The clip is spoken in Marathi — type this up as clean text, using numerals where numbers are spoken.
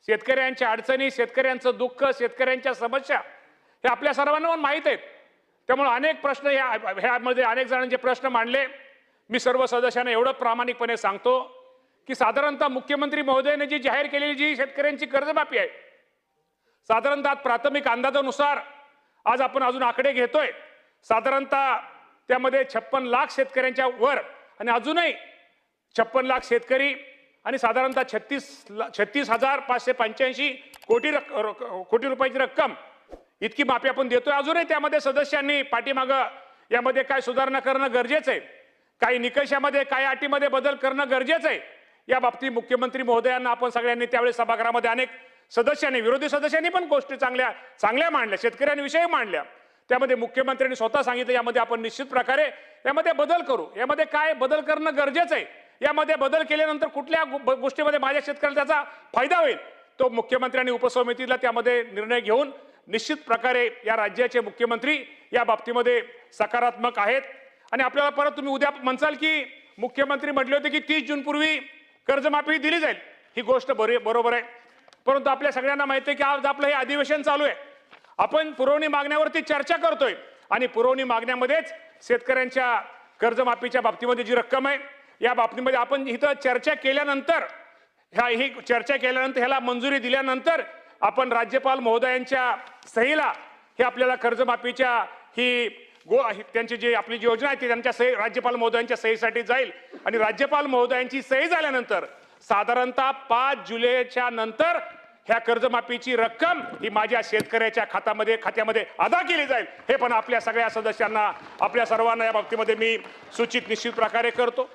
शेतकऱ्यांच्या अडचणी, शेतकऱ्यांचं दुःख, शेतकऱ्यांच्या समस्या हे आपल्या सर्वांना माहीत आहेत। त्यामुळे अनेक प्रश्न ह्यामध्ये अनेक जणांचे प्रश्न मांडले। मी सर्व सदस्यांना एवढं प्रामाणिकपणे सांगतो की साधारणतः मुख्यमंत्री महोदयांनी जी जाहीर केलेली जी शेतकऱ्यांची कर्जमाफी आहे, साधारणतः प्राथमिक अंदाजानुसार आज आपण अजून आकडे घेतोय, साधारणतः त्यामध्ये 56 लाख शेतकऱ्यांच्या वर आणि अजूनही 56 लाख शेतकरी आणि साधारणतः 36,585 कोटी रुपयाची रक्कम इतकी माफी आपण देतोय। अजूनही त्यामध्ये सदस्यांनी पाठीमागं यामध्ये काय सुधारणा करणं गरजेचं आहे, काही निकषामध्ये काही अटीमध्ये बदल करणं गरजेचं आहे। या बाबतीत मुख्यमंत्री महोदयांना आपण सगळ्यांनी त्यावेळी सभागृहामध्ये अनेक सदस्यांनी, विरोधी सदस्यांनी पण गोष्टी चांगल्या मांडल्या, शेतकऱ्यांविषयी मांडल्या। त्यामध्ये मुख्यमंत्र्यांनी स्वतः सांगितलं यामध्ये आपण निश्चित प्रकारे यामध्ये बदल करू, यामध्ये काय बदल करणं गरजेचं आहे, यामध्ये बदल केल्यानंतर कुठल्या गोष्टीमध्ये माझ्या शेतकऱ्याला त्याचा फायदा होईल तो मुख्यमंत्र्यांनी उपसमितीला त्यामध्ये निर्णय घेऊन निश्चित प्रकारे या राज्याचे मुख्यमंत्री या बाबतीमध्ये सकारात्मक आहेत। आणि आपल्याला परत तुम्ही उद्या म्हणसाल की मुख्यमंत्री म्हटले होते की 30 जून पूर्वी कर्जमाफी दिली जाईल, ही गोष्ट बरोबर आहे, परंतु आपल्या सगळ्यांना माहिती आहे की आज आपलं हे अधिवेशन चालू आहे, आपण पुरवणी मागण्यावरती चर्चा करतोय आणि पुरवणी मागण्यामध्येच शेतकऱ्यांच्या कर्जमाफीच्या बाबतीमध्ये जी रक्कम आहे या बाबतीमध्ये आपण इथं चर्चा केल्यानंतर ही चर्चा केल्यानंतर ह्याला मंजुरी दिल्यानंतर आपण राज्यपाल महोदयांच्या सहीला हे आपल्याला कर्जमाफीच्या त्यांची जी आपली जी योजना आहे ती त्यांच्या सही राज्यपाल महोदयांच्या सहीसाठी जाईल आणि राज्यपाल महोदयांची सही झाल्यानंतर साधारणतः 5 जुलैच्या नंतर ह्या कर्जमाफीची रक्कम ही माझ्या शेतकऱ्याच्या खात्यामध्ये अदा केली जाईल, हे पण आपल्या सगळ्या सदस्यांना, आपल्या सर्वांना या बाबतीमध्ये मी सूचित निश्चित प्रकारे करतो।